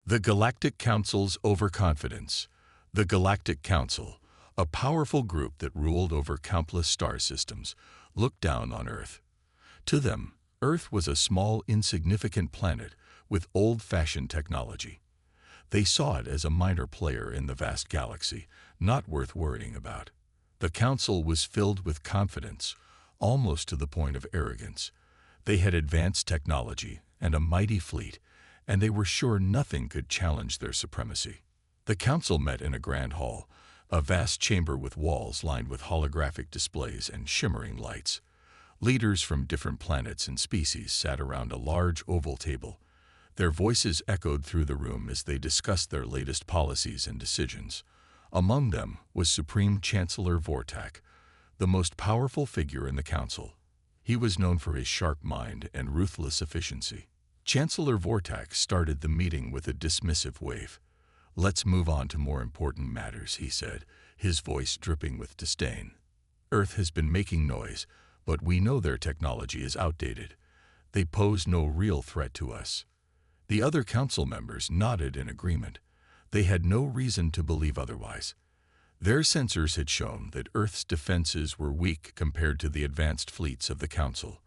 The Galactic Council's overconfidence. The Galactic Council, a powerful group that ruled over countless star systems, looked down on Earth. To them, Earth was a small, insignificant planet with old-fashioned technology. They saw it as a minor player in the vast galaxy, not worth worrying about. The Council was filled with confidence, almost to the point of arrogance. They had advanced technology and a mighty fleet, and they were sure nothing could challenge their supremacy. The Council met in a grand hall, a vast chamber with walls lined with holographic displays and shimmering lights. Leaders from different planets and species sat around a large oval table. Their voices echoed through the room as they discussed their latest policies and decisions. Among them was Supreme Chancellor Vortak, the most powerful figure in the Council. He was known for his sharp mind and ruthless efficiency. Chancellor Vortak started the meeting with a dismissive wave. "Let's move on to more important matters," he said, his voice dripping with disdain. "Earth has been making noise, but we know their technology is outdated. They pose no real threat to us." The other council members nodded in agreement. They had no reason to believe otherwise. Their sensors had shown that Earth's defenses were weak compared to the advanced fleets of the Council.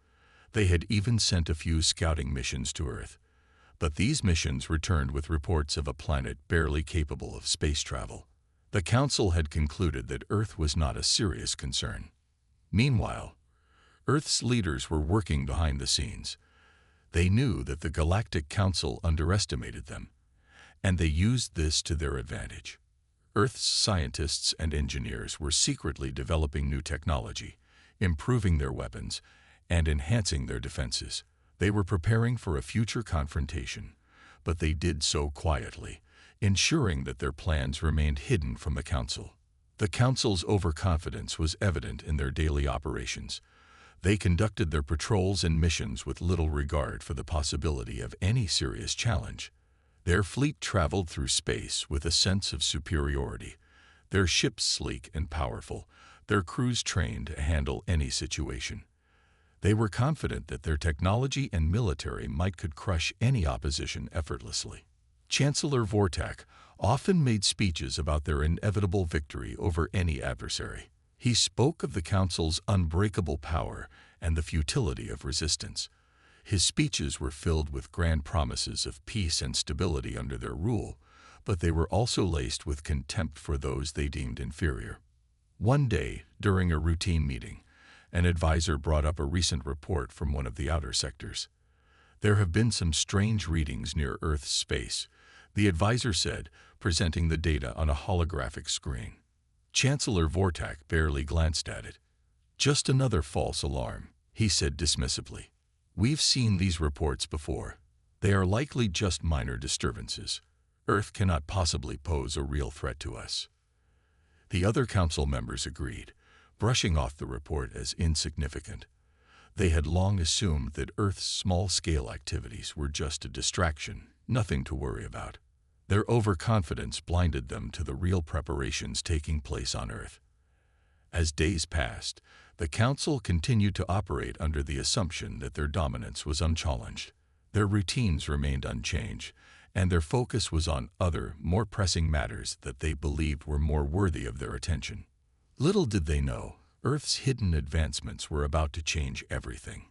They had even sent a few scouting missions to Earth. But these missions returned with reports of a planet barely capable of space travel. The Council had concluded that Earth was not a serious concern. Meanwhile, Earth's leaders were working behind the scenes. They knew that the Galactic Council underestimated them, and they used this to their advantage. Earth's scientists and engineers were secretly developing new technology, improving their weapons, and enhancing their defenses. They were preparing for a future confrontation, but they did so quietly, ensuring that their plans remained hidden from the Council. The Council's overconfidence was evident in their daily operations. They conducted their patrols and missions with little regard for the possibility of any serious challenge. Their fleet traveled through space with a sense of superiority, their ships sleek and powerful, their crews trained to handle any situation. They were confident that their technology and military might could crush any opposition effortlessly. Chancellor Vortak often made speeches about their inevitable victory over any adversary. He spoke of the Council's unbreakable power and the futility of resistance. His speeches were filled with grand promises of peace and stability under their rule, but they were also laced with contempt for those they deemed inferior. One day, during a routine meeting, an advisor brought up a recent report from one of the outer sectors. "There have been some strange readings near Earth's space," the advisor said, presenting the data on a holographic screen. Chancellor Vortak barely glanced at it. "Just another false alarm," he said dismissively. "We've seen these reports before. They are likely just minor disturbances. Earth cannot possibly pose a real threat to us." The other council members agreed, brushing off the report as insignificant. They had long assumed that Earth's small-scale activities were just a distraction, nothing to worry about. Their overconfidence blinded them to the real preparations taking place on Earth. As days passed, the Council continued to operate under the assumption that their dominance was unchallenged. Their routines remained unchanged, and their focus was on other, more pressing matters that they believed were more worthy of their attention. Little did they know, Earth's hidden advancements were about to change everything.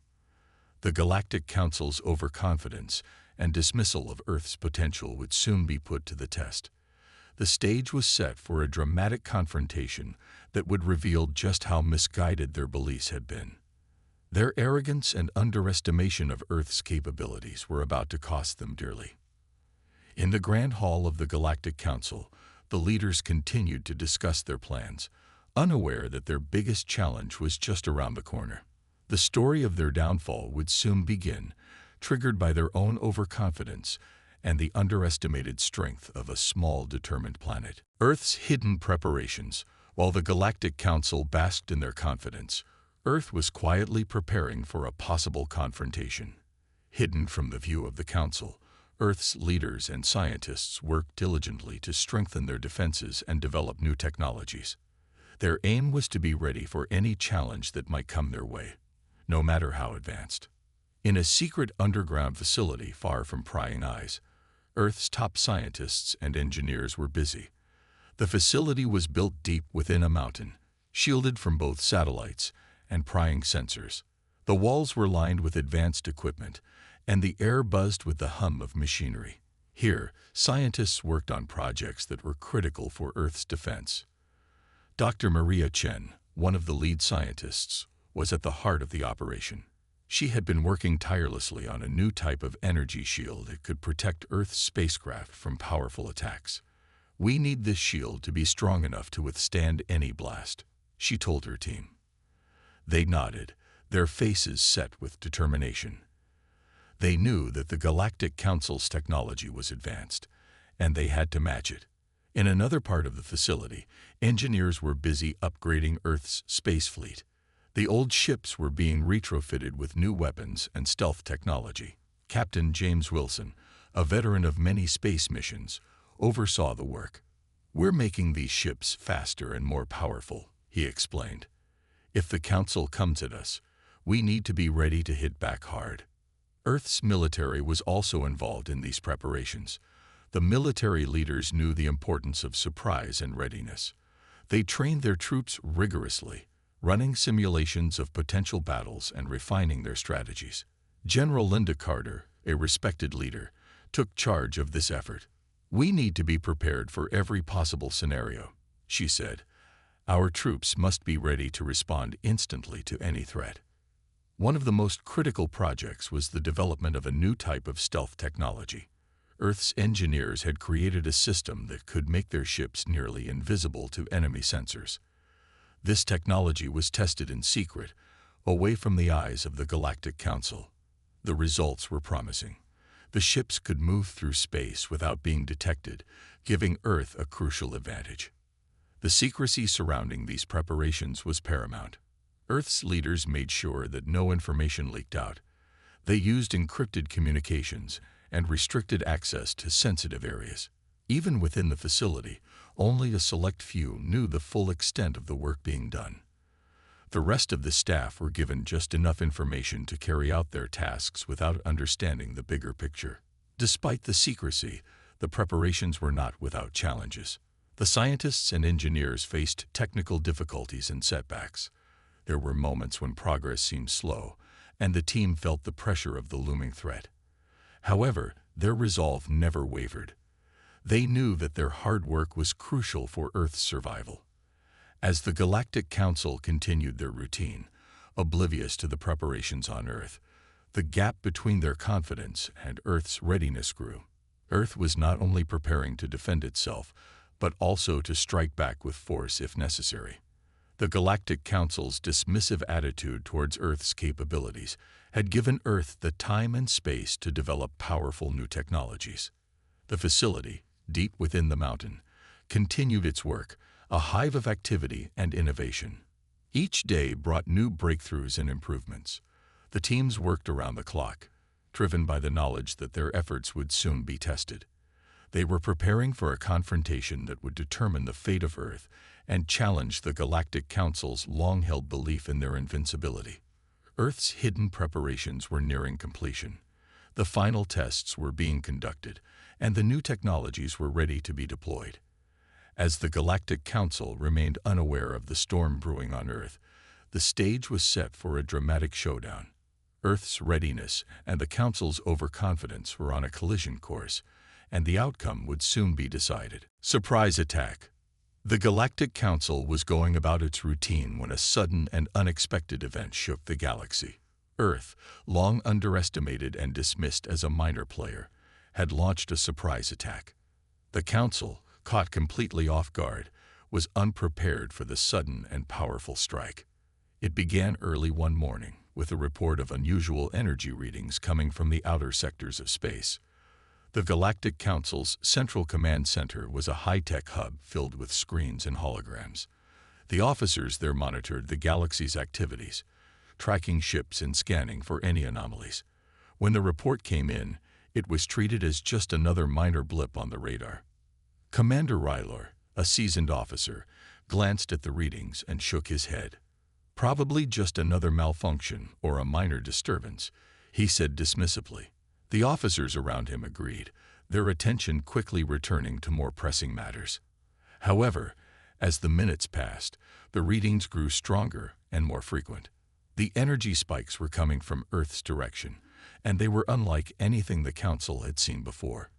The Galactic Council's overconfidence and dismissal of Earth's potential would soon be put to the test. The stage was set for a dramatic confrontation that would reveal just how misguided their beliefs had been. Their arrogance and underestimation of Earth's capabilities were about to cost them dearly. In the Grand Hall of the Galactic Council, the leaders continued to discuss their plans, unaware that their biggest challenge was just around the corner. The story of their downfall would soon begin, triggered by their own overconfidence and the underestimated strength of a small, determined planet. Earth's hidden preparations. While the Galactic Council basked in their confidence, Earth was quietly preparing for a possible confrontation. Hidden from the view of the Council, Earth's leaders and scientists worked diligently to strengthen their defenses and develop new technologies. Their aim was to be ready for any challenge that might come their way, no matter how advanced. In a secret underground facility far from prying eyes, Earth's top scientists and engineers were busy. The facility was built deep within a mountain, shielded from both satellites and prying sensors. The walls were lined with advanced equipment, and the air buzzed with the hum of machinery. Here, scientists worked on projects that were critical for Earth's defense. Dr. Maria Chen, one of the lead scientists, was at the heart of the operation. She had been working tirelessly on a new type of energy shield that could protect Earth's spacecraft from powerful attacks. "We need this shield to be strong enough to withstand any blast," she told her team. They nodded, their faces set with determination. They knew that the Galactic Council's technology was advanced, and they had to match it. In another part of the facility, engineers were busy upgrading Earth's space fleet. The old ships were being retrofitted with new weapons and stealth technology. Captain James Wilson, a veteran of many space missions, oversaw the work. "We're making these ships faster and more powerful," he explained. "If the Council comes at us, we need to be ready to hit back hard." Earth's military was also involved in these preparations. The military leaders knew the importance of surprise and readiness. They trained their troops rigorously, running simulations of potential battles and refining their strategies. General Linda Carter, a respected leader, took charge of this effort. "We need to be prepared for every possible scenario," she said. "Our troops must be ready to respond instantly to any threat." One of the most critical projects was the development of a new type of stealth technology. Earth's engineers had created a system that could make their ships nearly invisible to enemy sensors. This technology was tested in secret, away from the eyes of the Galactic Council. The results were promising. The ships could move through space without being detected, giving Earth a crucial advantage. The secrecy surrounding these preparations was paramount. Earth's leaders made sure that no information leaked out. They used encrypted communications and restricted access to sensitive areas. Even within the facility, only a select few knew the full extent of the work being done. The rest of the staff were given just enough information to carry out their tasks without understanding the bigger picture. Despite the secrecy, the preparations were not without challenges. The scientists and engineers faced technical difficulties and setbacks. There were moments when progress seemed slow, and the team felt the pressure of the looming threat. However, their resolve never wavered. They knew that their hard work was crucial for Earth's survival. As the Galactic Council continued their routine, oblivious to the preparations on Earth, the gap between their confidence and Earth's readiness grew. Earth was not only preparing to defend itself, but also to strike back with force if necessary. The Galactic Council's dismissive attitude towards Earth's capabilities had given Earth the time and space to develop powerful new technologies. The facility, deep within the mountain, continued its work, a hive of activity and innovation. Each day brought new breakthroughs and improvements. The teams worked around the clock, driven by the knowledge that their efforts would soon be tested. They were preparing for a confrontation that would determine the fate of Earth and challenge the Galactic Council's long-held belief in their invincibility. Earth's hidden preparations were nearing completion. The final tests were being conducted, and the new technologies were ready to be deployed. As the Galactic Council remained unaware of the storm brewing on Earth, the stage was set for a dramatic showdown. Earth's readiness and the Council's overconfidence were on a collision course, and the outcome would soon be decided. Surprise attack. The Galactic Council was going about its routine when a sudden and unexpected event shook the galaxy. Earth, long underestimated and dismissed as a minor player, had launched a surprise attack. The Council, caught completely off guard, was unprepared for the sudden and powerful strike. It began early one morning with a report of unusual energy readings coming from the outer sectors of space. The Galactic Council's Central Command Center was a high-tech hub filled with screens and holograms. The officers there monitored the galaxy's activities, tracking ships and scanning for any anomalies. When the report came in, it was treated as just another minor blip on the radar. Commander Rylor, a seasoned officer, glanced at the readings and shook his head. "Probably just another malfunction or a minor disturbance," he said dismissively. The officers around him agreed. their attention quickly returning to more pressing matters. However, as the minutes passed, the readings grew stronger and more frequent. The energy spikes were coming from Earth's direction, and they were unlike anything the Council had seen before.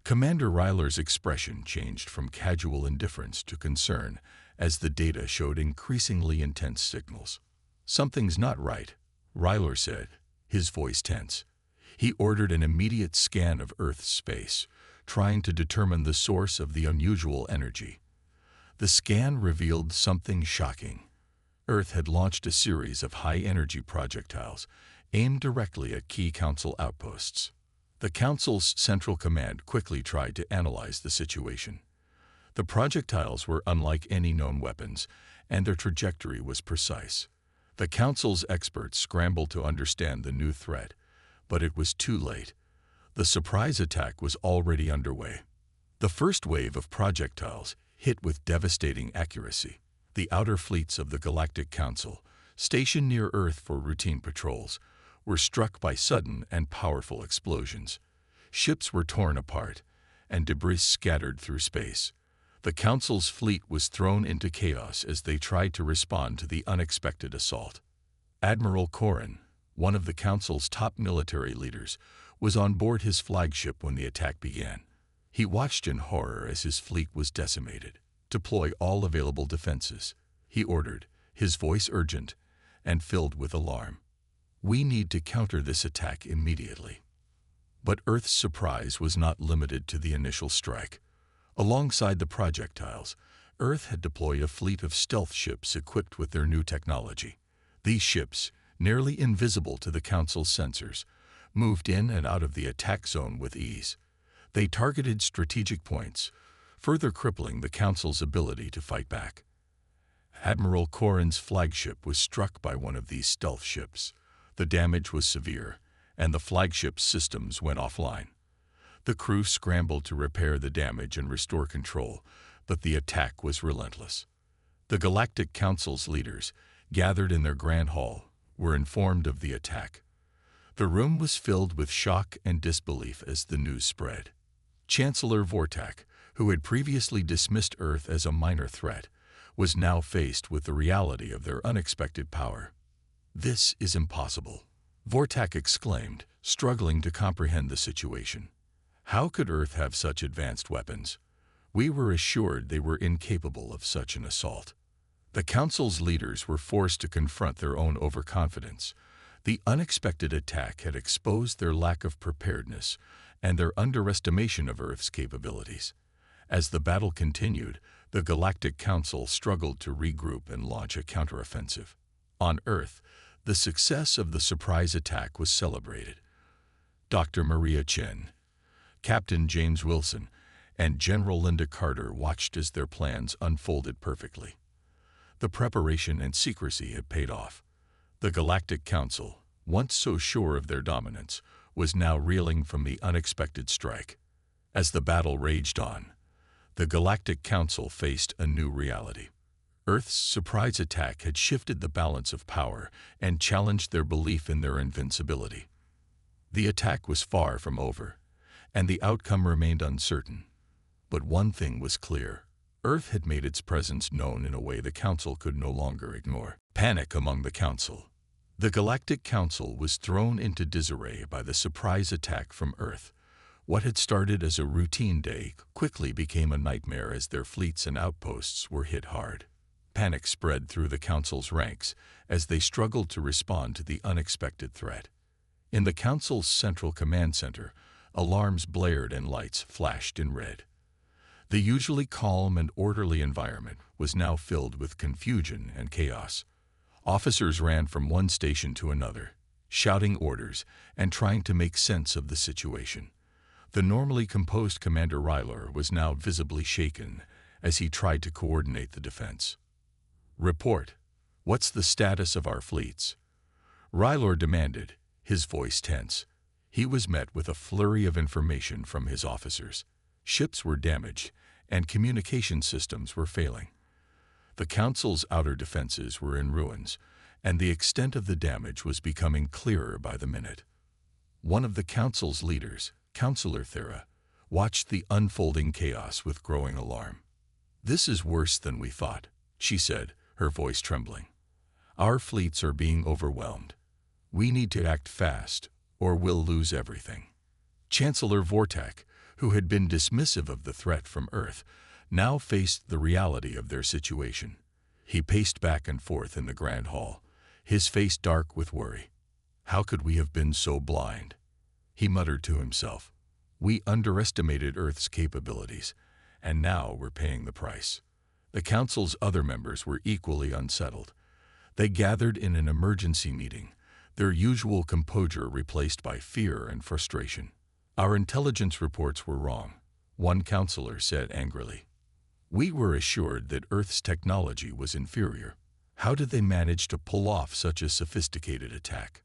Commander Ryler's expression changed from casual indifference to concern as the data showed increasingly intense signals. "Something's not right," Ryler said, his voice tense. He ordered an immediate scan of Earth's space, trying to determine the source of the unusual energy. The scan revealed something shocking. Earth had launched a series of high-energy projectiles aimed directly at key Council outposts. The Council's Central Command quickly tried to analyze the situation. The projectiles were unlike any known weapons, and their trajectory was precise. The Council's experts scrambled to understand the new threat, but it was too late. The surprise attack was already underway. The first wave of projectiles hit with devastating accuracy. The outer fleets of the Galactic Council, stationed near Earth for routine patrols, were struck by sudden and powerful explosions. Ships were torn apart, and debris scattered through space. The Council's fleet was thrown into chaos as they tried to respond to the unexpected assault. Admiral Corrin, one of the Council's top military leaders, was on board his flagship when the attack began. He watched in horror as his fleet was decimated. "Deploy all available defenses," he ordered, his voice urgent and filled with alarm. "We need to counter this attack immediately." But Earth's surprise was not limited to the initial strike. Alongside the projectiles, Earth had deployed a fleet of stealth ships equipped with their new technology. These ships, nearly invisible to the Council's sensors, moved in and out of the attack zone with ease. They targeted strategic points, further crippling the Council's ability to fight back. Admiral Corrin's flagship was struck by one of these stealth ships. The damage was severe, and the flagship's systems went offline. The crew scrambled to repair the damage and restore control, but the attack was relentless. The Galactic Council's leaders, gathered in their grand hall, were informed of the attack. The room was filled with shock and disbelief as the news spread. Chancellor Vortak, who had previously dismissed Earth as a minor threat, was now faced with the reality of their unexpected power. "This is impossible," Vortak exclaimed, struggling to comprehend the situation. "How could Earth have such advanced weapons? We were assured they were incapable of such an assault." The Council's leaders were forced to confront their own overconfidence. The unexpected attack had exposed their lack of preparedness and their underestimation of Earth's capabilities. As the battle continued, the Galactic Council struggled to regroup and launch a counteroffensive. On Earth, the success of the surprise attack was celebrated. Dr. Maria Chen, Captain James Wilson, and General Linda Carter watched as their plans unfolded perfectly. The preparation and secrecy had paid off. The Galactic Council, once so sure of their dominance, was now reeling from the unexpected strike. As the battle raged on, the Galactic Council faced a new reality. Earth's surprise attack had shifted the balance of power and challenged their belief in their invincibility. The attack was far from over, and the outcome remained uncertain. But one thing was clear. Earth had made its presence known in a way the Council could no longer ignore. Panic among the Council. The Galactic Council was thrown into disarray by the surprise attack from Earth. What had started as a routine day quickly became a nightmare as their fleets and outposts were hit hard. Panic spread through the Council's ranks as they struggled to respond to the unexpected threat. In the Council's Central Command Center, alarms blared and lights flashed in red. The usually calm and orderly environment was now filled with confusion and chaos. Officers ran from one station to another, shouting orders and trying to make sense of the situation. The normally composed Commander Ryler was now visibly shaken as he tried to coordinate the defense. "Report. What's the status of our fleets?" Ryler demanded, his voice tense. He was met with a flurry of information from his officers. Ships were damaged, and communication systems were failing. The Council's outer defenses were in ruins, and the extent of the damage was becoming clearer by the minute. One of the Council's leaders, Councillor Thera, watched the unfolding chaos with growing alarm. "This is worse than we thought," she said, her voice trembling. "Our fleets are being overwhelmed. We need to act fast, or we'll lose everything." Chancellor Vortak, who had been dismissive of the threat from Earth, now faced the reality of their situation. He paced back and forth in the Grand Hall, his face dark with worry. "How could we have been so blind?" he muttered to himself. "We underestimated Earth's capabilities, and now we're paying the price." The Council's other members were equally unsettled. They gathered in an emergency meeting, their usual composure replaced by fear and frustration. "Our intelligence reports were wrong," one counselor said angrily. "We were assured that Earth's technology was inferior. How did they manage to pull off such a sophisticated attack?"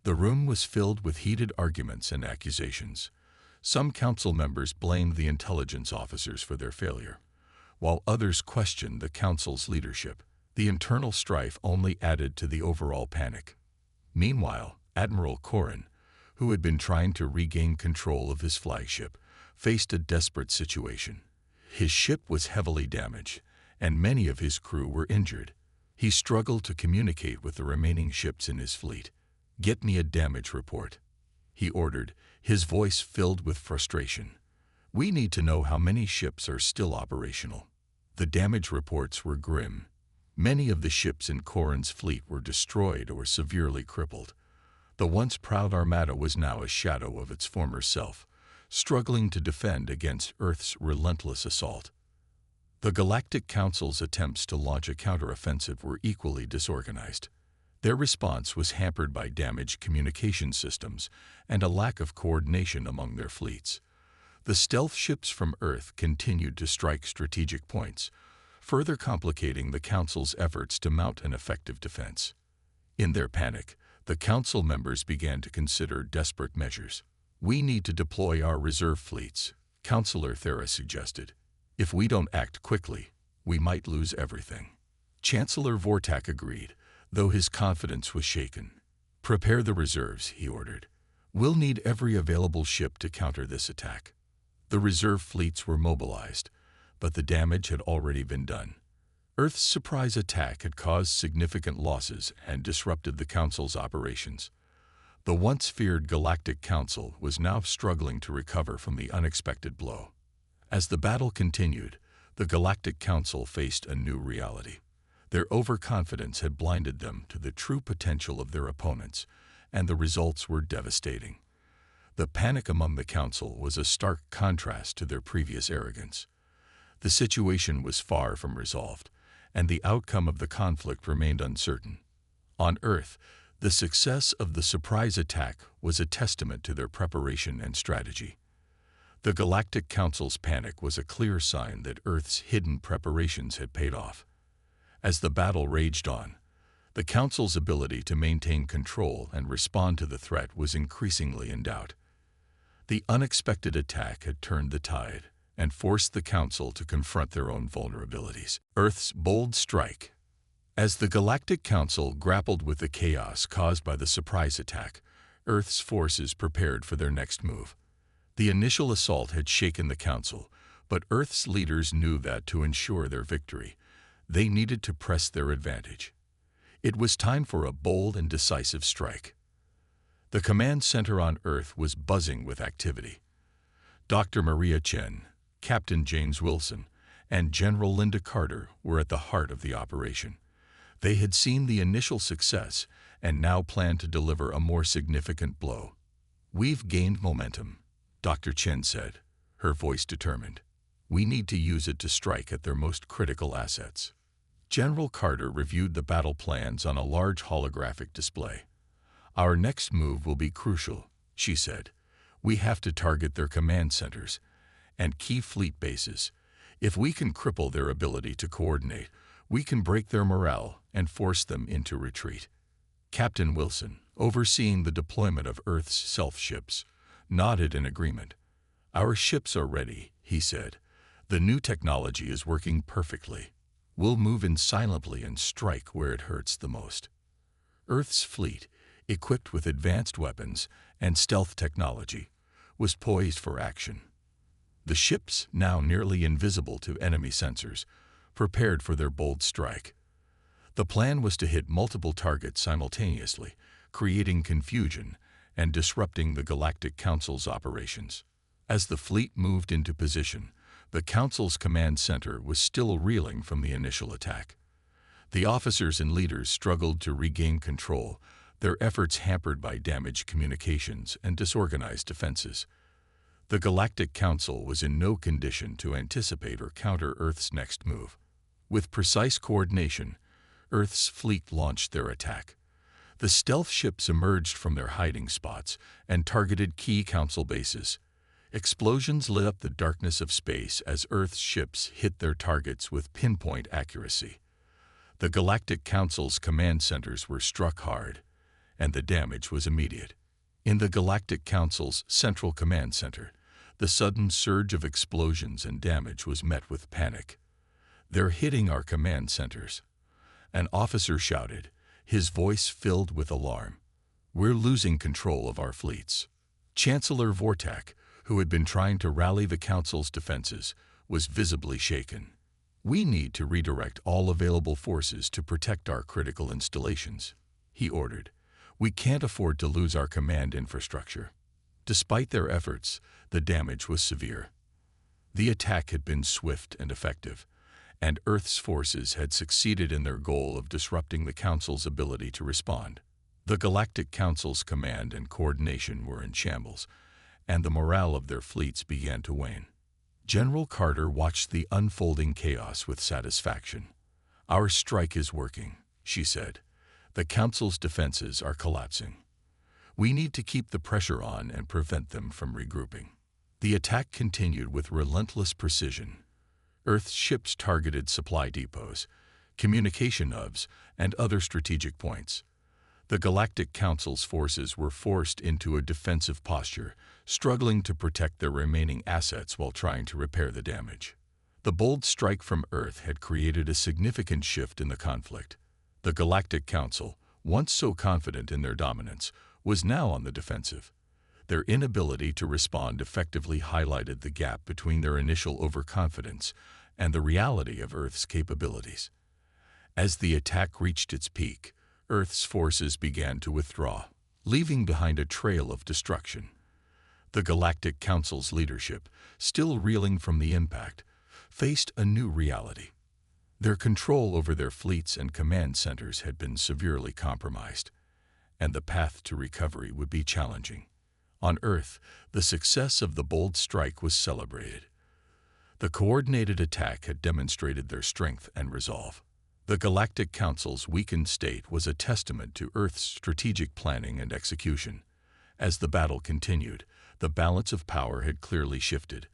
The room was filled with heated arguments and accusations. Some council members blamed the intelligence officers for their failure, while others questioned the council's leadership. The internal strife only added to the overall panic. Meanwhile, Admiral Corrin, who had been trying to regain control of his flagship, faced a desperate situation. His ship was heavily damaged, and many of his crew were injured. He struggled to communicate with the remaining ships in his fleet. "Get me a damage report," he ordered, his voice filled with frustration. "We need to know how many ships are still operational." The damage reports were grim. Many of the ships in Corrin's fleet were destroyed or severely crippled. The once proud armada was now a shadow of its former self, struggling to defend against Earth's relentless assault. The Galactic Council's attempts to launch a counteroffensive were equally disorganized. Their response was hampered by damaged communication systems and a lack of coordination among their fleets. The stealth ships from Earth continued to strike strategic points, further complicating the Council's efforts to mount an effective defense. In their panic, the Council members began to consider desperate measures. "We need to deploy our reserve fleets," Councillor Thera suggested. "If we don't act quickly, we might lose everything." Chancellor Vortak agreed, though his confidence was shaken. "Prepare the reserves," he ordered. "We'll need every available ship to counter this attack." The reserve fleets were mobilized, but the damage had already been done. Earth's surprise attack had caused significant losses and disrupted the Council's operations. The once feared Galactic Council was now struggling to recover from the unexpected blow. As the battle continued, the Galactic Council faced a new reality. Their overconfidence had blinded them to the true potential of their opponents, and the results were devastating. The panic among the Council was a stark contrast to their previous arrogance. The situation was far from resolved, and the outcome of the conflict remained uncertain. On Earth, the success of the surprise attack was a testament to their preparation and strategy. The Galactic Council's panic was a clear sign that Earth's hidden preparations had paid off. As the battle raged on, the Council's ability to maintain control and respond to the threat was increasingly in doubt. The unexpected attack had turned the tide and forced the Council to confront their own vulnerabilities. Earth's bold strike. As the Galactic Council grappled with the chaos caused by the surprise attack, Earth's forces prepared for their next move. The initial assault had shaken the Council, but Earth's leaders knew that to ensure their victory, they needed to press their advantage. It was time for a bold and decisive strike. The command center on Earth was buzzing with activity. Dr. Maria Chen, Captain James Wilson, and General Linda Carter were at the heart of the operation. They had seen the initial success and now planned to deliver a more significant blow. "We've gained momentum," Dr. Chen said, her voice determined. "We need to use it to strike at their most critical assets." General Carter reviewed the battle plans on a large holographic display. "Our next move will be crucial," she said. "We have to target their command centers and key fleet bases. If we can cripple their ability to coordinate, we can break their morale and force them into retreat." Captain Wilson, overseeing the deployment of Earth's stealth ships, nodded in agreement. "Our ships are ready," he said. "The new technology is working perfectly. We'll move in silently and strike where it hurts the most." Earth's fleet, equipped with advanced weapons and stealth technology, was poised for action. The ships, now nearly invisible to enemy sensors, prepared for their bold strike. The plan was to hit multiple targets simultaneously, creating confusion and disrupting the Galactic Council's operations. As the fleet moved into position, the Council's command center was still reeling from the initial attack. The officers and leaders struggled to regain control, their efforts hampered by damaged communications and disorganized defenses. The Galactic Council was in no condition to anticipate or counter Earth's next move. With precise coordination, Earth's fleet launched their attack. The stealth ships emerged from their hiding spots and targeted key Council bases. Explosions lit up the darkness of space as Earth's ships hit their targets with pinpoint accuracy. The Galactic Council's command centers were struck hard, and the damage was immediate. In the Galactic Council's central command center, the sudden surge of explosions and damage was met with panic. "They're hitting our command centers," an officer shouted, his voice filled with alarm. "We're losing control of our fleets." Chancellor Vortak, who had been trying to rally the Council's defenses, was visibly shaken. "We need to redirect all available forces to protect our critical installations," he ordered. "We can't afford to lose our command infrastructure." Despite their efforts, the damage was severe. The attack had been swift and effective, and Earth's forces had succeeded in their goal of disrupting the Council's ability to respond. The Galactic Council's command and coordination were in shambles, and the morale of their fleets began to wane. General Carter watched the unfolding chaos with satisfaction. "Our strike is working," she said. "The Council's defenses are collapsing. We need to keep the pressure on and prevent them from regrouping." The attack continued with relentless precision. Earth's ships targeted supply depots, communication hubs, and other strategic points. The Galactic Council's forces were forced into a defensive posture, struggling to protect their remaining assets while trying to repair the damage. The bold strike from Earth had created a significant shift in the conflict. The Galactic Council, once so confident in their dominance, was now on the defensive. Their inability to respond effectively highlighted the gap between their initial overconfidence and the reality of Earth's capabilities. As the attack reached its peak, Earth's forces began to withdraw, leaving behind a trail of destruction. The Galactic Council's leadership, still reeling from the impact, faced a new reality. Their control over their fleets and command centers had been severely compromised, and the path to recovery would be challenging. On Earth, the success of the bold strike was celebrated. The coordinated attack had demonstrated their strength and resolve. The Galactic Council's weakened state was a testament to Earth's strategic planning and execution. As the battle continued, the balance of power had clearly shifted,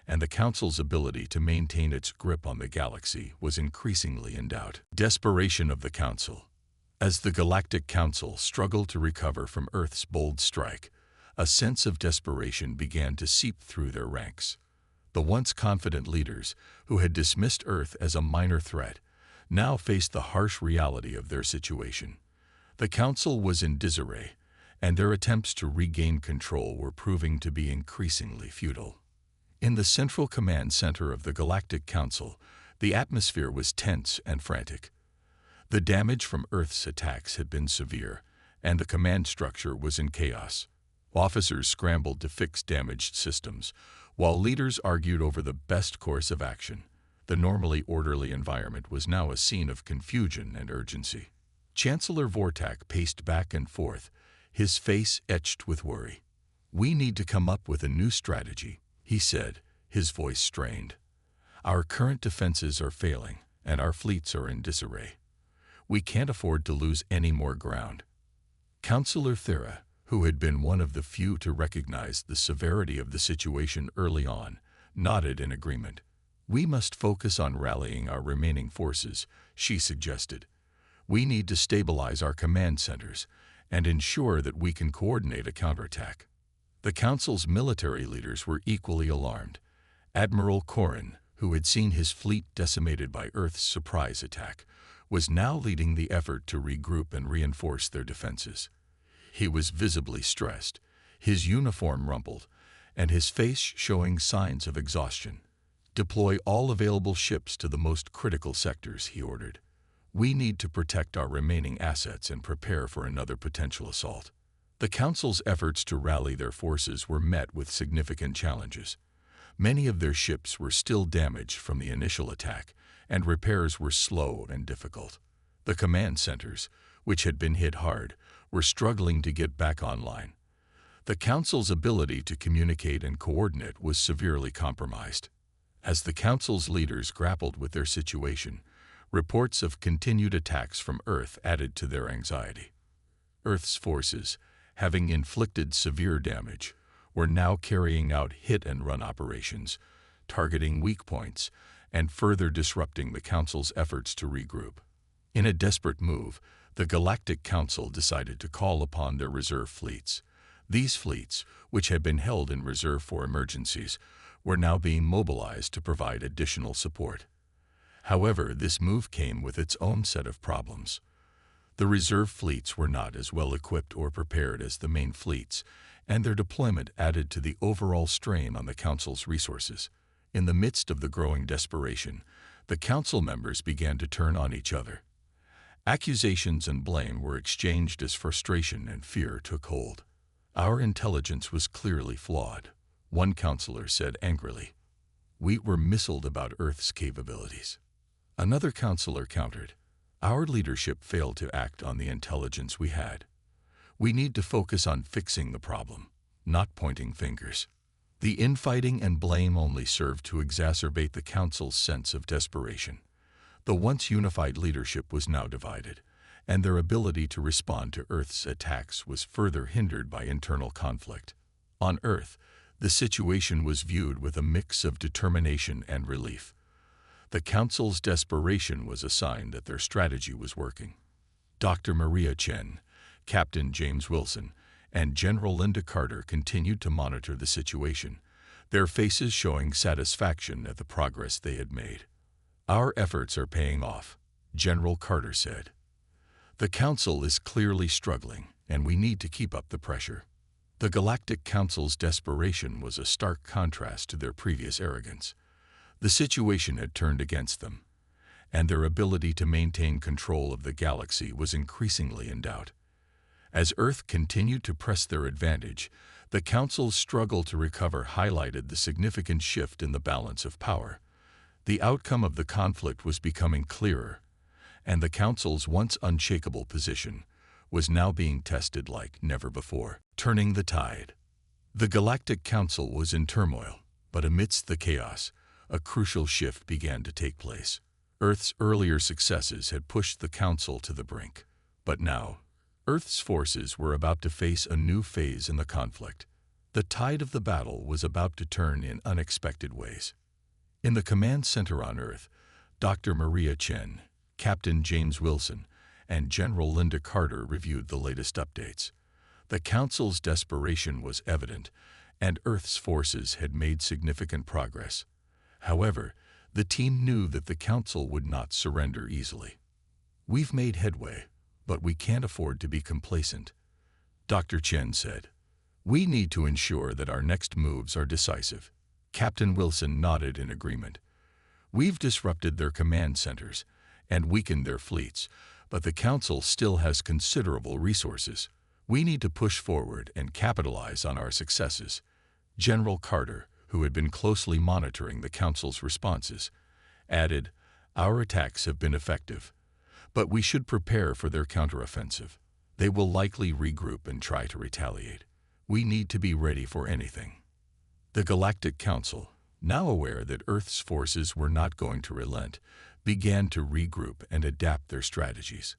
and the Council's ability to maintain its grip on the galaxy was increasingly in doubt. Desperation of the Council. As the Galactic Council struggled to recover from Earth's bold strike, a sense of desperation began to seep through their ranks. The once confident leaders, who had dismissed Earth as a minor threat, now faced the harsh reality of their situation. The Council was in disarray, and their attempts to regain control were proving to be increasingly futile. In the central command center of the Galactic Council, the atmosphere was tense and frantic. The damage from Earth's attacks had been severe, and the command structure was in chaos. Officers scrambled to fix damaged systems, while leaders argued over the best course of action. The normally orderly environment was now a scene of confusion and urgency. Chancellor Vortak paced back and forth, his face etched with worry. "We need to come up with a new strategy," he said, his voice strained. "Our current defenses are failing, and our fleets are in disarray. We can't afford to lose any more ground." Councillor Thera, who had been one of the few to recognize the severity of the situation early on, nodded in agreement. "We must focus on rallying our remaining forces," she suggested. "We need to stabilize our command centers and ensure that we can coordinate a counterattack." The Council's military leaders were equally alarmed. Admiral Corrin, who had seen his fleet decimated by Earth's surprise attack, was now leading the effort to regroup and reinforce their defenses. He was visibly stressed, his uniform rumpled, and his face showing signs of exhaustion. "Deploy all available ships to the most critical sectors," he ordered. "We need to protect our remaining assets and prepare for another potential assault." The Council's efforts to rally their forces were met with significant challenges. Many of their ships were still damaged from the initial attack, and repairs were slow and difficult. The command centers, which had been hit hard, were struggling to get back online. The Council's ability to communicate and coordinate was severely compromised. As the Council's leaders grappled with their situation, reports of continued attacks from Earth added to their anxiety. Earth's forces, having inflicted severe damage, were now carrying out hit-and-run operations, targeting weak points, and further disrupting the Council's efforts to regroup. In a desperate move, the Galactic Council decided to call upon their reserve fleets. These fleets, which had been held in reserve for emergencies, were now being mobilized to provide additional support. However, this move came with its own set of problems. The reserve fleets were not as well equipped or prepared as the main fleets, and their deployment added to the overall strain on the Council's resources. In the midst of the growing desperation, the Council members began to turn on each other. Accusations and blame were exchanged as frustration and fear took hold. "Our intelligence was clearly flawed," one counselor said angrily. "We were missiled about Earth's capabilities." Another counselor countered, "Our leadership failed to act on the intelligence we had. We need to focus on fixing the problem, not pointing fingers." The infighting and blame only served to exacerbate the Council's sense of desperation. The once unified leadership was now divided, and their ability to respond to Earth's attacks was further hindered by internal conflict. On Earth, the situation was viewed with a mix of determination and relief. The Council's desperation was a sign that their strategy was working. Dr. Maria Chen, Captain James Wilson, and General Linda Carter continued to monitor the situation, their faces showing satisfaction at the progress they had made. "Our efforts are paying off," General Carter said. "The Council is clearly struggling, and we need to keep up the pressure." The Galactic Council's desperation was a stark contrast to their previous arrogance. The situation had turned against them, and their ability to maintain control of the galaxy was increasingly in doubt. As Earth continued to press their advantage, the Council's struggle to recover highlighted the significant shift in the balance of power. The outcome of the conflict was becoming clearer, and the Council's once unshakable position was now being tested like never before. Turning the tide. The Galactic Council was in turmoil, but amidst the chaos, a crucial shift began to take place. Earth's earlier successes had pushed the Council to the brink, but now, Earth's forces were about to face a new phase in the conflict. The tide of the battle was about to turn in unexpected ways. In the command center on Earth, Dr. Maria Chen, Captain James Wilson, and General Linda Carter reviewed the latest updates. The Council's desperation was evident, and Earth's forces had made significant progress. However, the team knew that the Council would not surrender easily. "We've made headway, but we can't afford to be complacent," Dr. Chen said. "We need to ensure that our next moves are decisive." Captain Wilson nodded in agreement. "We've disrupted their command centers and weakened their fleets, but the Council still has considerable resources. We need to push forward and capitalize on our successes." General Carter, who had been closely monitoring the Council's responses, added, "Our attacks have been effective, but we should prepare for their counteroffensive. They will likely regroup and try to retaliate. We need to be ready for anything." The Galactic Council, now aware that Earth's forces were not going to relent, began to regroup and adapt their strategies.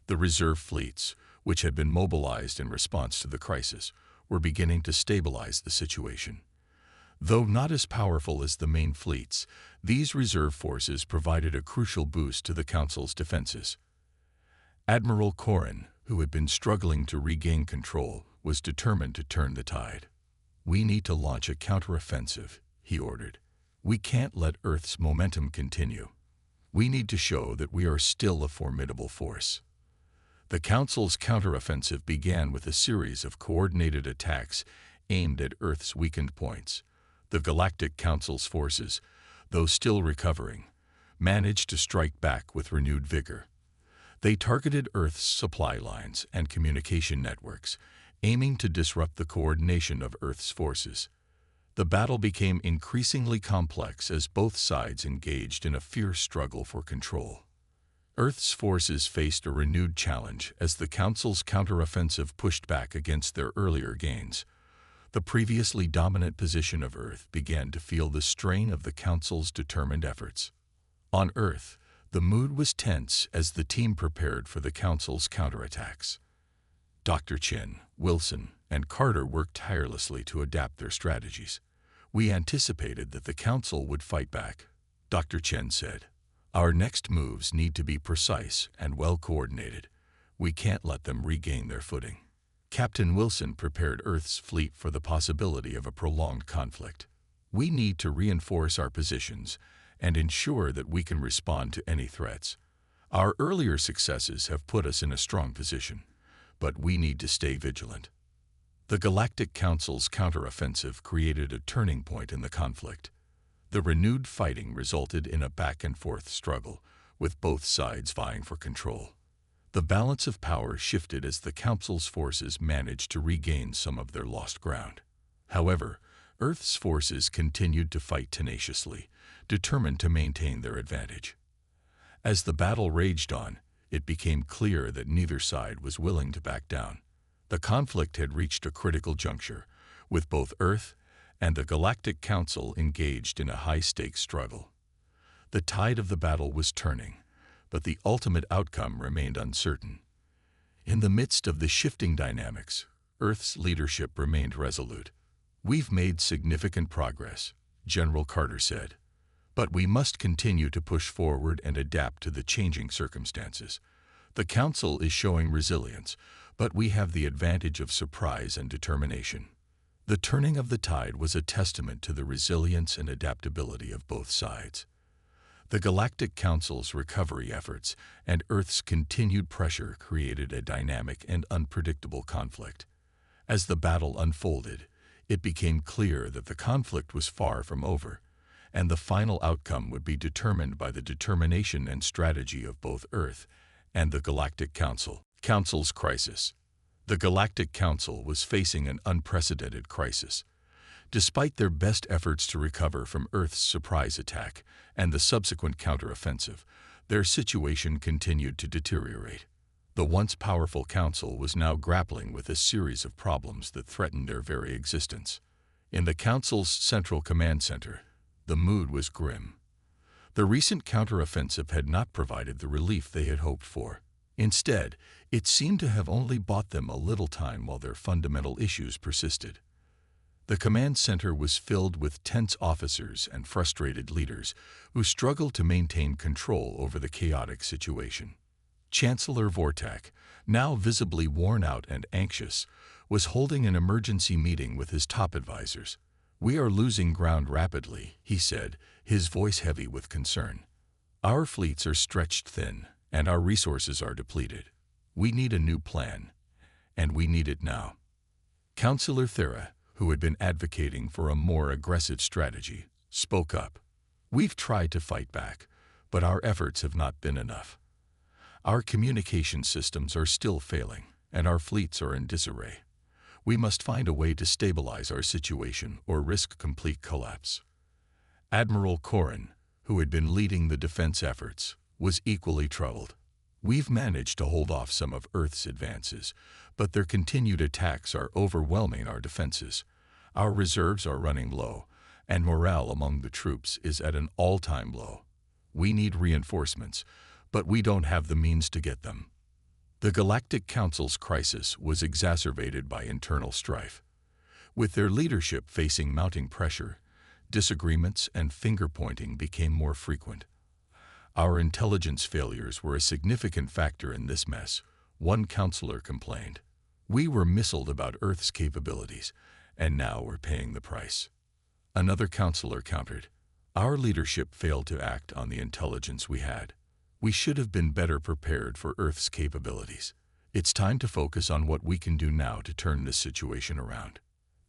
The reserve fleets, which had been mobilized in response to the crisis, were beginning to stabilize the situation. Though not as powerful as the main fleets, these reserve forces provided a crucial boost to the Council's defenses. Admiral Corrin, who had been struggling to regain control, was determined to turn the tide. "We need to launch a counteroffensive," he ordered. "We can't let Earth's momentum continue. We need to show that we are still a formidable force." The Council's counteroffensive began with a series of coordinated attacks aimed at Earth's weakened points. The Galactic Council's forces, though still recovering, managed to strike back with renewed vigor. They targeted Earth's supply lines and communication networks, aiming to disrupt the coordination of Earth's forces. The battle became increasingly complex as both sides engaged in a fierce struggle for control. Earth's forces faced a renewed challenge as the Council's counteroffensive pushed back against their earlier gains. The previously dominant position of Earth began to feel the strain of the Council's determined efforts. On Earth, the mood was tense as the team prepared for the Council's counterattacks. Dr. Chen, Wilson, and Carter worked tirelessly to adapt their strategies. "We anticipated that the Council would fight back," Dr. Chen said. "Our next moves need to be precise and well coordinated. We can't let them regain their footing." Captain Wilson prepared Earth's fleet for the possibility of a prolonged conflict. "We need to reinforce our positions and ensure that we can respond to any threats. Our earlier successes have put us in a strong position, but we need to stay vigilant." The Galactic Council's counteroffensive created a turning point in the conflict. The renewed fighting resulted in a back-and-forth struggle, with both sides vying for control. The balance of power shifted as the Council's forces managed to regain some of their lost ground. However, Earth's forces continued to fight tenaciously, determined to maintain their advantage. As the battle raged on, it became clear that neither side was willing to back down. The conflict had reached a critical juncture, with both Earth and the Galactic Council engaged in a high-stakes struggle. The tide of the battle was turning, but the ultimate outcome remained uncertain. In the midst of the shifting dynamics, Earth's leadership remained resolute. "We've made significant progress," General Carter said, "but we must continue to push forward and adapt to the changing circumstances. The Council is showing resilience, but we have the advantage of surprise and determination." The turning of the tide was a testament to the resilience and adaptability of both sides. The Galactic Council's recovery efforts and Earth's continued pressure created a dynamic and unpredictable conflict. As the battle unfolded, it became clear that the conflict was far from over, and the final outcome would be determined by the determination and strategy of both Earth and the Galactic Council. Council's crisis. The Galactic Council was facing an unprecedented crisis. Despite their best efforts to recover from Earth's surprise attack and the subsequent counteroffensive, their situation continued to deteriorate. The once powerful Council was now grappling with a series of problems that threatened their very existence. In the Council's central command center, the mood was grim. The recent counteroffensive had not provided the relief they had hoped for. Instead, it seemed to have only bought them a little time while their fundamental issues persisted. The command center was filled with tense officers and frustrated leaders who struggled to maintain control over the chaotic situation. Chancellor Vortak, now visibly worn out and anxious, was holding an emergency meeting with his top advisors. "We are losing ground rapidly," he said, his voice heavy with concern. "Our fleets are stretched thin, and our resources are depleted. We need a new plan, and we need it now." Councillor Thera, who had been advocating for a more aggressive strategy, spoke up. "We've tried to fight back, but our efforts have not been enough. Our communication systems are still failing, and our fleets are in disarray. We must find a way to stabilize our situation or risk complete collapse." Admiral Corrin, who had been leading the defense efforts, was equally troubled. "We've managed to hold off some of Earth's advances, but their continued attacks are overwhelming our defenses. Our reserves are running low, and morale among the troops is at an all-time low. We need reinforcements, but we don't have the means to get them." The Galactic Council's crisis was exacerbated by internal strife. With their leadership facing mounting pressure, disagreements and finger-pointing became more frequent. "Our intelligence failures were a significant factor in this mess," one counselor complained. "We were missiled about Earth's capabilities, and now we're paying the price." Another counselor countered, "Our leadership failed to act on the intelligence we had. We should have been better prepared for Earth's capabilities. It's time to focus on what we can do now to turn this situation around."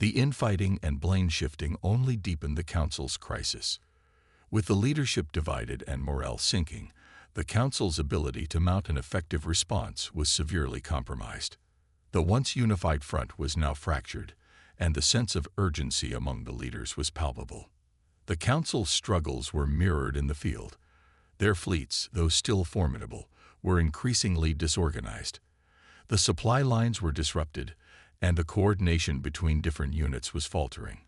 The infighting and blame-shifting only deepened the Council's crisis. With the leadership divided and morale sinking, the Council's ability to mount an effective response was severely compromised. The once unified front was now fractured, and the sense of urgency among the leaders was palpable. The Council's struggles were mirrored in the field. Their fleets, though still formidable, were increasingly disorganized. The supply lines were disrupted, and the coordination between different units was faltering.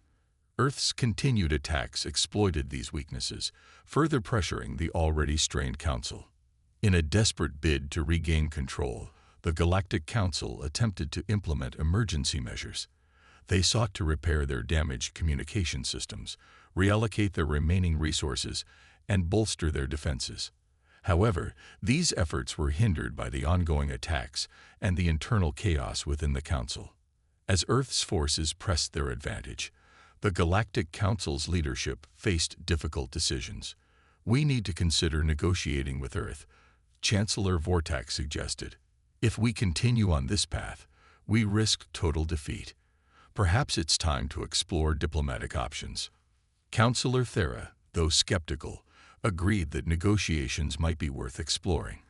Earth's continued attacks exploited these weaknesses, further pressuring the already strained Council. In a desperate bid to regain control, the Galactic Council attempted to implement emergency measures. They sought to repair their damaged communication systems, reallocate their remaining resources, and bolster their defenses. However, these efforts were hindered by the ongoing attacks and the internal chaos within the Council. As Earth's forces pressed their advantage, the Galactic Council's leadership faced difficult decisions. "We need to consider negotiating with Earth," Chancellor Vortak suggested. "If we continue on this path, we risk total defeat. Perhaps it's time to explore diplomatic options." Councillor Thera, though skeptical, agreed that negotiations might be worth exploring.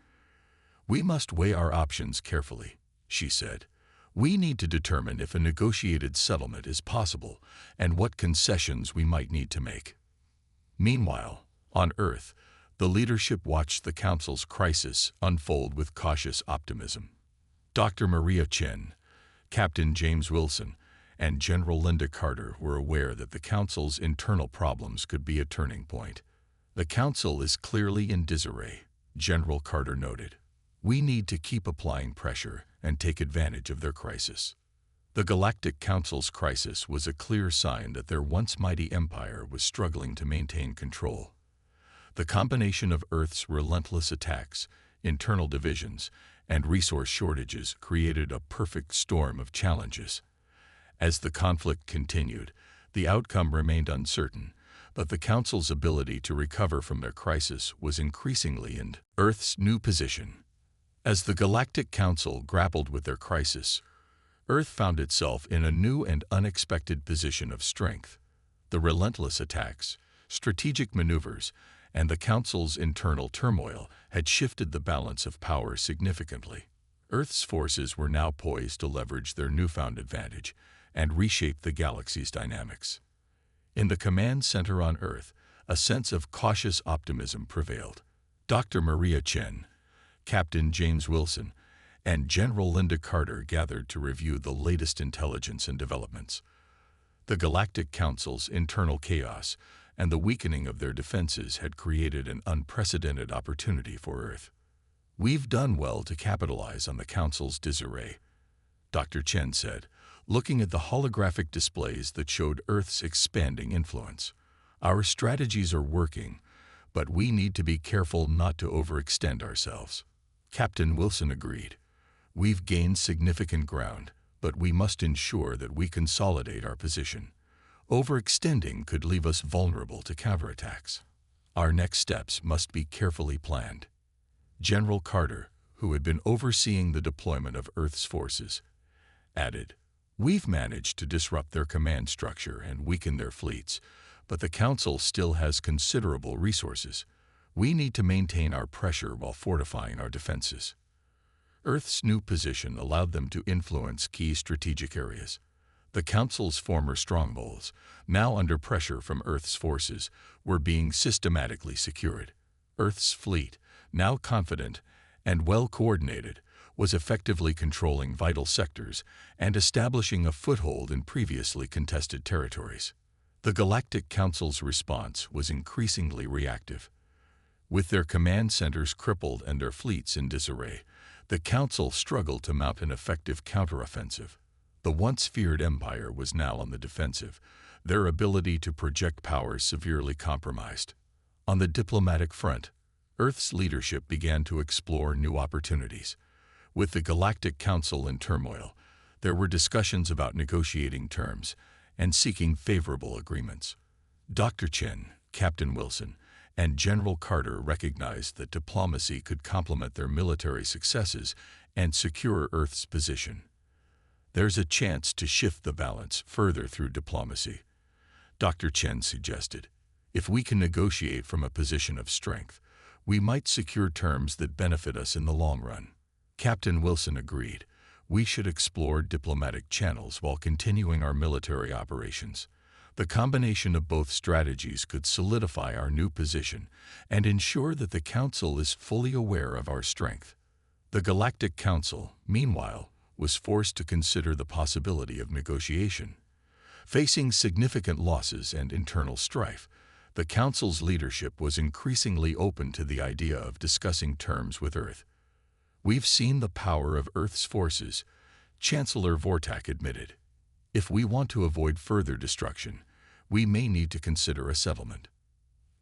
"We must weigh our options carefully," she said. "We need to determine if a negotiated settlement is possible and what concessions we might need to make." Meanwhile, on Earth, the leadership watched the Council's crisis unfold with cautious optimism. Dr. Maria Chen, Captain James Wilson, and General Linda Carter were aware that the Council's internal problems could be a turning point. "The Council is clearly in disarray," General Carter noted. "We need to keep applying pressure and take advantage of their crisis." The Galactic Council's crisis was a clear sign that their once mighty empire was struggling to maintain control. The combination of Earth's relentless attacks, internal divisions, and resource shortages created a perfect storm of challenges. As the conflict continued, the outcome remained uncertain, but the Council's ability to recover from their crisis was increasingly in Earth's new position. As the Galactic Council grappled with their crisis, Earth found itself in a new and unexpected position of strength. The relentless attacks, strategic maneuvers, and the Council's internal turmoil had shifted the balance of power significantly. Earth's forces were now poised to leverage their newfound advantage and reshape the galaxy's dynamics. In the command center on Earth, a sense of cautious optimism prevailed. Dr. Maria Chen, Captain James Wilson, and General Linda Carter gathered to review the latest intelligence and developments. The Galactic Council's internal chaos and the weakening of their defenses had created an unprecedented opportunity for Earth. "We've done well to capitalize on the Council's disarray," Dr. Chen said, looking at the holographic displays that showed Earth's expanding influence. "Our strategies are working, but we need to be careful not to overextend ourselves." Captain Wilson agreed. "We've gained significant ground, but we must ensure that we consolidate our position. Overextending could leave us vulnerable to counterattacks. Our next steps must be carefully planned." General Carter, who had been overseeing the deployment of Earth's forces, added, "We've managed to disrupt their command structure and weaken their fleets, but the Council still has considerable resources. We need to maintain our pressure while fortifying our defenses." Earth's new position allowed them to influence key strategic areas. The Council's former strongholds, now under pressure from Earth's forces, were being systematically secured. Earth's fleet, now confident and well-coordinated, was effectively controlling vital sectors and establishing a foothold in previously contested territories. The Galactic Council's response was increasingly reactive. With their command centers crippled and their fleets in disarray, the Council struggled to mount an effective counteroffensive. The once feared empire was now on the defensive, their ability to project power severely compromised. On the diplomatic front, Earth's leadership began to explore new opportunities. With the Galactic Council in turmoil, there were discussions about negotiating terms and seeking favorable agreements. Dr. Chen, Captain Wilson, and General Carter recognized that diplomacy could complement their military successes and secure Earth's position. There's a chance to shift the balance further through diplomacy. Dr. Chen suggested, if we can negotiate from a position of strength, we might secure terms that benefit us in the long run. Captain Wilson agreed. We should explore diplomatic channels while continuing our military operations. The combination of both strategies could solidify our new position and ensure that the Council is fully aware of our strength. The Galactic Council, meanwhile, was forced to consider the possibility of negotiation. Facing significant losses and internal strife, the Council's leadership was increasingly open to the idea of discussing terms with Earth. We've seen the power of Earth's forces, Chancellor Vortak admitted. If we want to avoid further destruction, we may need to consider a settlement.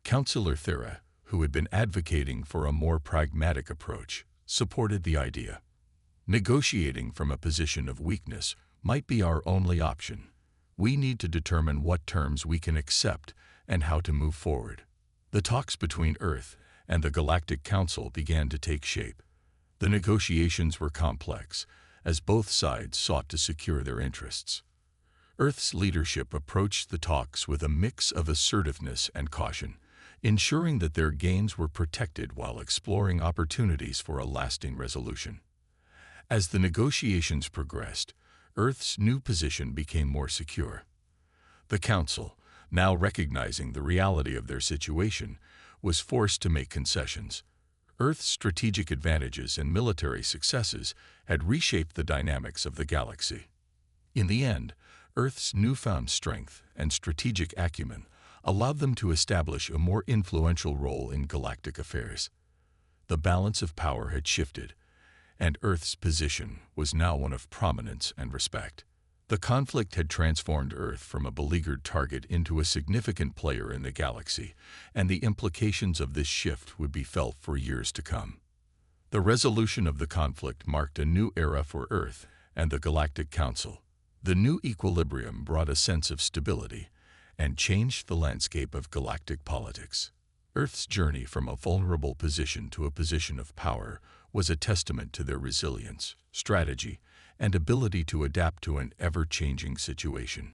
Councillor Thera, who had been advocating for a more pragmatic approach, supported the idea. Negotiating from a position of weakness might be our only option. We need to determine what terms we can accept and how to move forward. The talks between Earth and the Galactic Council began to take shape. The negotiations were complex, as both sides sought to secure their interests. Earth's leadership approached the talks with a mix of assertiveness and caution, ensuring that their gains were protected while exploring opportunities for a lasting resolution. As the negotiations progressed, Earth's new position became more secure. The Council, now recognizing the reality of their situation, was forced to make concessions. Earth's strategic advantages and military successes had reshaped the dynamics of the galaxy. In the end, Earth's newfound strength and strategic acumen allowed them to establish a more influential role in galactic affairs. The balance of power had shifted, and Earth's position was now one of prominence and respect. The conflict had transformed Earth from a beleaguered target into a significant player in the galaxy, and the implications of this shift would be felt for years to come. The resolution of the conflict marked a new era for Earth and the Galactic Council. The new equilibrium brought a sense of stability and changed the landscape of galactic politics. Earth's journey from a vulnerable position to a position of power was a testament to their resilience, strategy, and ability to adapt to an ever-changing situation.